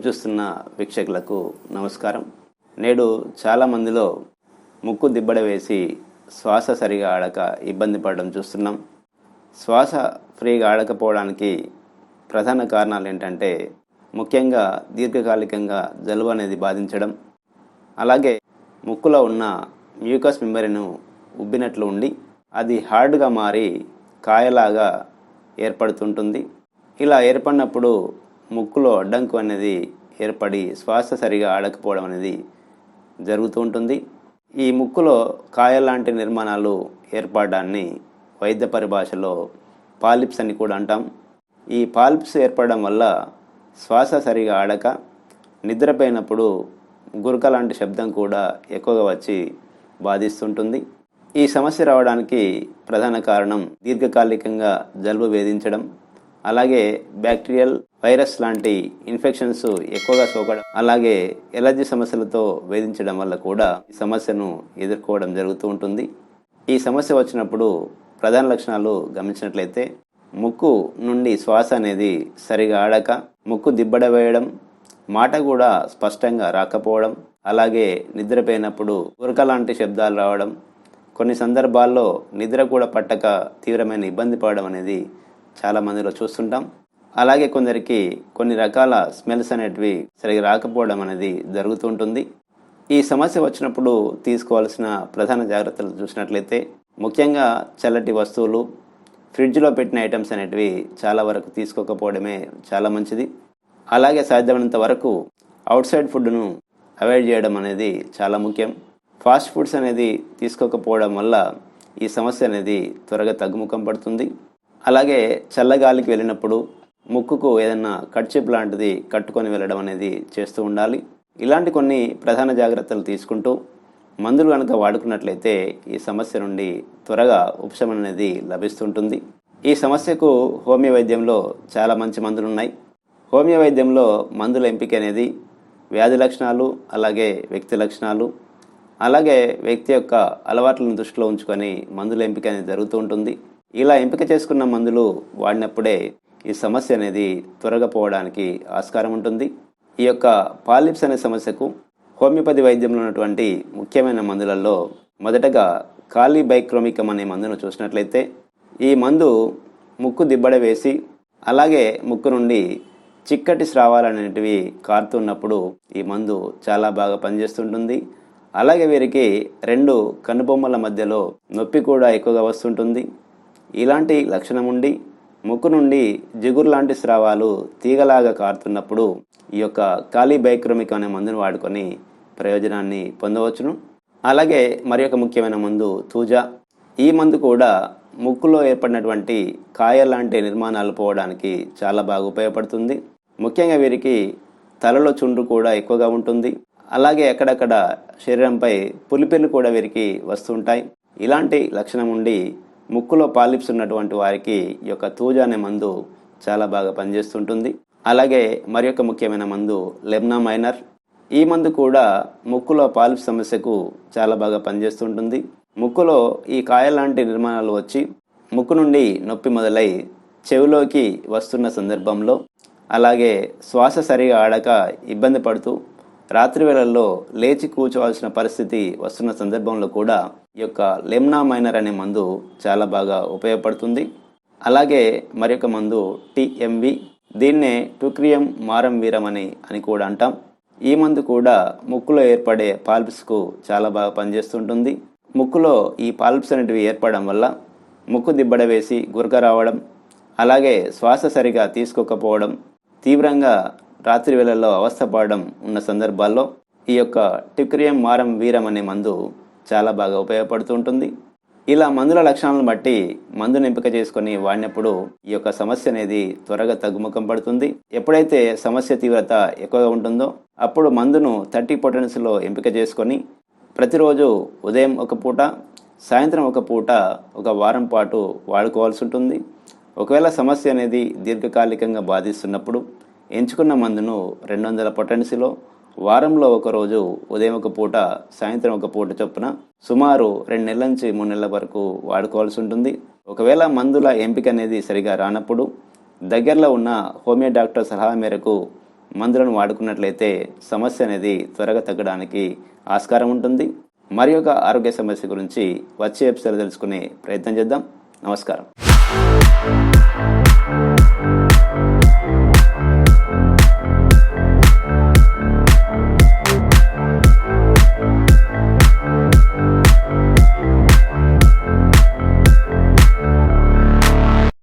YouTube చూస్తున్న వీక్షకులకు నమస్కారం. నేడు చాలామందిలో ముక్కు దిబ్బడ వేసి శ్వాస సరిగా ఆడక ఇబ్బంది పడడం చూస్తున్నాం. శ్వాస ఫ్రీగా ఆడకపోవడానికి ప్రధాన కారణాలు ఏంటంటే ముఖ్యంగా దీర్ఘకాలికంగా జలుబు అనేది బాధించడం, అలాగే ముక్కులో ఉన్న మ్యూకస్ మెంబ్రేన్ ఉబ్బినట్లు ఉండి అది హార్డ్గా మారి కాయలాగా ఏర్పడుతుంటుంది. ఇలా ఏర్పడినప్పుడు ముక్కులో అడ్డంకు అనేది ఏర్పడి శ్వాస సరిగా ఆడకపోవడం అనేది జరుగుతూ ఉంటుంది. ఈ ముక్కులో కాయలాంటి నిర్మాణాలు ఏర్పడడాన్ని వైద్య పరిభాషలో పాలిప్స్ అని కూడా అంటాం. ఈ పాలిప్స్ ఏర్పడడం వల్ల శ్వాస సరిగా ఆడక నిద్రపోయినప్పుడు గురక లాంటి శబ్దం కూడా ఎక్కువగా వచ్చి బాధిస్తుంటుంది. ఈ సమస్య రావడానికి ప్రధాన కారణం దీర్ఘకాలికంగా జలుబు వేధించడం, అలాగే బ్యాక్టీరియల్, వైరస్ లాంటి ఇన్ఫెక్షన్స్ ఎక్కువగా సోకడం, అలాగే ఎలర్జీ సమస్యలతో వేధించడం వల్ల కూడా ఈ సమస్యను ఎదుర్కోవడం జరుగుతూ ఉంటుంది. ఈ సమస్య వచ్చినప్పుడు ప్రధాన లక్షణాలు గమనించినట్లయితే ముక్కు నుండి శ్వాస అనేది సరిగా ఆడక, ముక్కు దిబ్బడ వేయడం, మాట కూడా స్పష్టంగా రాకపోవడం, అలాగే నిద్రపోయినప్పుడు ఉరక లాంటి శబ్దాలు రావడం, కొన్ని సందర్భాల్లో నిద్ర కూడా పట్టక తీవ్రమైన ఇబ్బంది పడడం అనేది చాలా మందిలో చూస్తుంటాం. అలాగే కొందరికి కొన్ని రకాల స్మెల్స్ అనేటివి సరిగా రాకపోవడం అనేది జరుగుతుంటుంది. ఈ సమస్య వచ్చినప్పుడు తీసుకోవాల్సిన ప్రధాన జాగ్రత్తలు చూసినట్లయితే ముఖ్యంగా చల్లటి వస్తువులు, ఫ్రిడ్జ్లో పెట్టిన ఐటమ్స్ అనేటివి చాలా వరకు తీసుకోకపోవడమే చాలా మంచిది. అలాగే సాధ్యమైనంత వరకు అవుట్ సైడ్ ఫుడ్ను అవాయిడ్ చేయడం అనేది చాలా ముఖ్యం. ఫాస్ట్ ఫుడ్స్ అనేది తీసుకోకపోవడం వల్ల ఈ సమస్య అనేది త్వరగా తగ్గుముఖం పడుతుంది. అలాగే చల్లగాలికి వెళ్ళినప్పుడు ముక్కుకు ఏదైనా కర్చీప్ లాంటిది కట్టుకొని వెళ్ళడం అనేది చేస్తూ ఉండాలి. ఇలాంటి కొన్ని ప్రధాన జాగ్రత్తలు తీసుకుంటూ మందులు కనుక వాడుకున్నట్లయితే ఈ సమస్య నుండి త్వరగా ఉపశమనం అనేది లభిస్తుంటుంది. ఈ సమస్యకు హోమియో వైద్యంలో చాలా మంచి మందులు ఉన్నాయి. హోమియో వైద్యంలో మందుల ఎంపిక అనేది వ్యాధి లక్షణాలు, అలాగే వ్యక్తి లక్షణాలు, అలాగే వ్యక్తి యొక్క అలవాట్లను దృష్టిలో ఉంచుకొని మందుల ఎంపిక అనేది జరుగుతూ ఉంటుంది. ఇలా ఎంపిక చేసుకున్న మందులు వాడినప్పుడే ఈ సమస్య అనేది త్వరగా పోవడానికి ఆస్కారం ఉంటుంది. ఈ యొక్క పాలిప్స్ అనే సమస్యకు హోమియోపతి వైద్యంలో ఉన్నటువంటి ముఖ్యమైన మందులలో మొదటగా కాలిబైక్రోమికం అనే మందును చూసినట్లయితే ఈ మందు ముక్కు దిబ్బడ వేసి, అలాగే ముక్కు నుండి చిక్కటి స్రావాలు అనేటివి కారుతున్నప్పుడు ఈ మందు చాలా బాగా పనిచేస్తుంటుంది. అలాగే వీరికి రెండు కనుబొమ్మల మధ్యలో నొప్పి కూడా ఎక్కువగా వస్తుంటుంది. ఇలాంటి లక్షణం ఉండి ముక్కు నుండి జిగురు లాంటి స్రావాలు తీగలాగా కారుతున్నప్పుడు ఈ యొక్క కాలిబైక్రోమిక్ అనే మందును వాడుకొని ప్రయోజనాన్ని పొందవచ్చును. అలాగే మరి ఒక ముఖ్యమైన మందు తూజా. ఈ మందు కూడా ముక్కులో ఏర్పడినటువంటి కాయ లాంటి నిర్మాణాలు పోవడానికి చాలా బాగా ఉపయోగపడుతుంది. ముఖ్యంగా వీరికి తలలో చుండ్రు కూడా ఎక్కువగా ఉంటుంది. అలాగే అక్కడక్కడ శరీరంపై పులిపిర్లు కూడా వీరికి వస్తుంటాయి. ఇలాంటి లక్షణం ఉండి ముక్కులో పాలిప్స్ ఉన్నటువంటి వారికి ఈ యొక్క తూజా అనే మందు చాలా బాగా పనిచేస్తుంటుంది. అలాగే మరి ఒక ముఖ్యమైన మందు లెబ్నా మైనర్. ఈ మందు కూడా ముక్కులో పాలిప్స్ సమస్యకు చాలా బాగా పనిచేస్తుంటుంది. ముక్కులో ఈ కాయ లాంటి నిర్మాణాలు వచ్చి ముక్కు నుండి నొప్పి మొదలై చెవిలోకి వస్తున్న సందర్భంలో, అలాగే శ్వాస సరిగా ఆడక ఇబ్బంది పడుతూ రాత్రి వేళల్లో లేచి కూర్చోవాల్సిన పరిస్థితి వస్తున్న సందర్భంలో కూడా ఈ యొక్క లెబ్నా మైనర్ అనే మందు చాలా బాగా ఉపయోగపడుతుంది. అలాగే మరి ఒక మందు టిఎంవి. దీన్నే ట్యూక్రియం మారం వీరం అని కూడా అంటాం. ఈ మందు కూడా ముక్కులో ఏర్పడే పాల్ప్స్కు చాలా బాగా పనిచేస్తుంటుంది. ముక్కులో ఈ పాల్ప్స్ అనేటివి ఏర్పడడం వల్ల ముక్కు దిబ్బడ వేసి గురక రావడం, అలాగే శ్వాస సరిగా తీసుకోకపోవడం, తీవ్రంగా రాత్రి వేళల్లో అవస్థపడడం ఉన్న సందర్భాల్లో ఈ యొక్క ట్యూక్రియం మారం వీరం అనే మందు చాలా బాగా ఉపయోగపడుతుంటుంది. ఇలా మందుల లక్షణాలను బట్టి మందును ఎంపిక చేసుకొని వాడినప్పుడు ఈ యొక్క సమస్య అనేది త్వరగా తగ్గుముఖం పడుతుంది. ఎప్పుడైతే సమస్య తీవ్రత ఎక్కువగా ఉంటుందో అప్పుడు మందును 30 పొటెన్స్లో ఎంపిక చేసుకొని ప్రతిరోజు ఉదయం ఒక పూట, సాయంత్రం ఒక పూట ఒక వారం పాటు వాడుకోవాల్సి ఉంటుంది. ఒకవేళ సమస్య అనేది దీర్ఘకాలికంగా బాధిస్తున్నప్పుడు ఎంచుకున్న మందును 200 పొటెన్సీలో వారంలో ఒకరోజు ఉదయం ఒక పూట, సాయంత్రం ఒక పూట చొప్పున సుమారు 2 నెలల నుంచి 3 నెలల వరకు వాడుకోవాల్సి ఉంటుంది. ఒకవేళ మందుల ఎంపిక అనేది సరిగా రానప్పుడు దగ్గరలో ఉన్న హోమియో డాక్టర్ సలహా మేరకు మందులను వాడుకున్నట్లయితే సమస్య అనేది త్వరగా తగ్గడానికి ఆస్కారం ఉంటుంది. మరి ఒక ఆరోగ్య సమస్య గురించి వచ్చే ఎపిసోడ్ తెలుసుకునే ప్రయత్నం చేద్దాం. నమస్కారం.